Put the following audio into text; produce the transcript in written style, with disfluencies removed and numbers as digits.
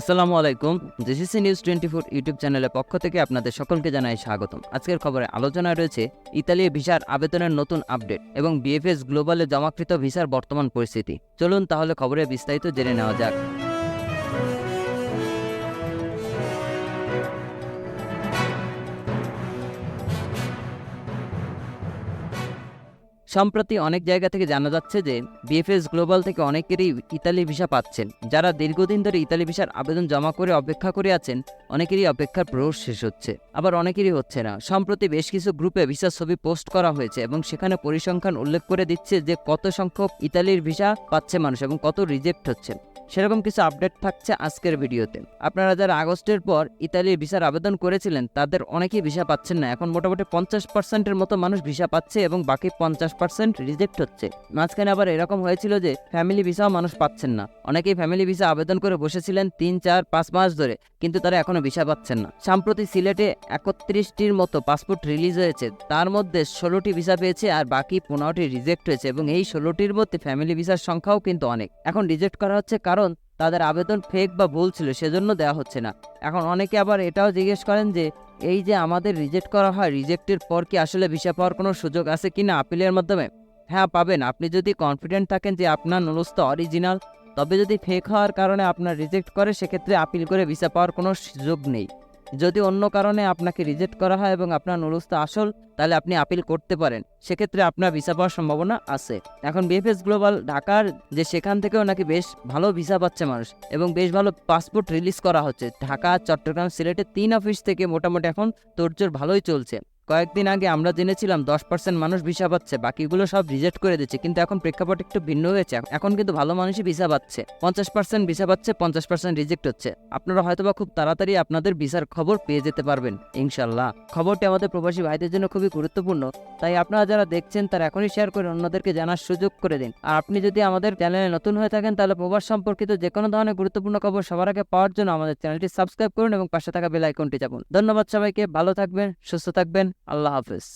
আসসালামু আলাইকুম। GCC news 24 YouTube চ্যানেলের পক্ষ থেকে আপনাদের সকলকে জানাই স্বাগতম। আজকের খবরে আলোচনায় রয়েছে ইতালি ভিসার আবেদনের নতুন আপডেট এবং বিএফএস গ্লোবালে জমাকৃত ভিসার বর্তমান পরিস্থিতি। চলুন তাহলে খবরে বিস্তারিত জেনে নেওয়া যাক। সম্প্রতি অনেক জায়গা থেকে জানা যাচ্ছে যে বিএফএস গ্লোবাল থেকে অনেকেরই ইতালি ভিসা পাচ্ছেন। যারা দীর্ঘদিন ধরে ইতালি ভিসার আবেদন জমা করে অপেক্ষা করে আছেন, অনেকেরই অপেক্ষার প্রহর শেষ হচ্ছে, আবার অনেকেরই হচ্ছে না। সম্প্রতি বেশ কিছু গ্রুপে ভিসার ছবি পোস্ট করা হয়েছে এবং সেখানে পরিসংখ্যান উল্লেখ করে দিচ্ছে যে কত সংখ্যক ইতালির ভিসা পাচ্ছে মানুষ এবং কত রিজেক্ট হচ্ছে। সেরকম কিছু আপডেট থাকছে আজকের ভিডিওতে। আপনারা যারা আগস্টের পর ইতালির ভিসার আবেদন করেছিলেন তাদের অনেকেই ভিসা পাচ্ছেন না। এখন মোটামুটি 50%-এর মতো মানুষ ভিসা পাচ্ছে এবং বাকি 50% রিজেক্ট হচ্ছে। মাঝখানে আবার এরকম হয়েছিল যে ফ্যামিলি ভিসাও মানুষ পাচ্ছেন না। অনেকেই ফ্যামিলি ভিসা আবেদন করে বসেছিলেন 3, 4, 5 মাস ধরে, কিন্তু তারা এখনো ভিসা পাচ্ছেন না। সম্প্রতি সিলেটে 31টির মতো পাসপোর্ট রিলিজ হয়েছে, তার মধ্যে 16টি ভিসা পেয়েছে আর বাকি 15টি রিজেক্ট হয়েছে এবং এই 16টির মধ্যে ফ্যামিলি ভিসার সংখ্যাও কিন্তু অনেক। এখন রিজেক্ট করা হচ্ছে কারণ তাদের আবেদন ফেক বা ভুল ছিল, সেজন্য দেওয়া হচ্ছে না। এখন অনেকে আবার এটাও জিজ্ঞেস করেন যে এই যে আমাদের রিজেক্ট করা হয়, রিজেক্টের পর কি আসলে ভিসা পাওয়ার কোনো সুযোগ আছে কিনা আপিলের মাধ্যমে? হ্যাঁ, পাবেন। আপনি যদি কনফিডেন্ট থাকেন যে আপনার নুলস্থ অরিজিনাল, তবে যদি ফেক হওয়ার কারণে আপনার রিজেক্ট করে সেক্ষেত্রে আপিল করে ভিসা পাওয়ার কোনো সুযোগ নেই। যদি অন্য কারণে আপনাকে রিজেক্ট করা হয় এবং আপনার নুলস্থ আসল, তাহলে আপনি আপিল করতে পারেন, সেক্ষেত্রে আপনার ভিসা পাওয়ার সম্ভাবনা আছে। এখন বিএফএস গ্লোবাল ঢাকার যে সেখান থেকেও নাকি বেশ ভালো ভিসা পাচ্ছে মানুষ এবং বেশ ভালো পাসপোর্ট রিলিজ করা হচ্ছে। ঢাকা, চট্টগ্রাম, সিলেটে 3 অফিস থেকে মোটামুটি এখন তোড়জোড় ভালোই চলছে। কয়েকদিন আগে আমরা জেনেছিলাম 10% মানুষ ভিসা পাচ্ছে, বাকিগুলো সব রিজেক্ট করে দিচ্ছে, কিন্তু এখন প্রেক্ষাপট একটু ভিন্ন হয়েছে। এখন কিন্তু ভালো মানুষই ভিসা পাচ্ছে। 50% ভিসা পাচ্ছে, 50% রিজেক্ট হচ্ছে। আপনারা হয়তোবা খুব তাড়াতাড়ি আপনাদের ভিসার খবর পেয়ে যেতে পারবেন ইনশাল্লাহ। খবরটি আমাদের প্রবাসী ভাইদের জন্য খুবই গুরুত্বপূর্ণ, তাই আপনারা যারা দেখছেন তারা এখনই শেয়ার করে অন্যদেরকে জানার সুযোগ করে দিন। আর আপনি যদি আমাদের চ্যানেলে নতুন হয়ে থাকেন তাহলে প্রবাস সম্পর্কিত যে কোনো ধরনের গুরুত্বপূর্ণ খবর সবার আগে পাওয়ার জন্য আমাদের চ্যানেলটি সাবস্ক্রাইব করুন এবং পাশে থাকা বেল আইকনটি চাপুন। ধন্যবাদ সবাইকে। ভালো থাকবেন, সুস্থ থাকবেন। আল্লাহ হাফেজ।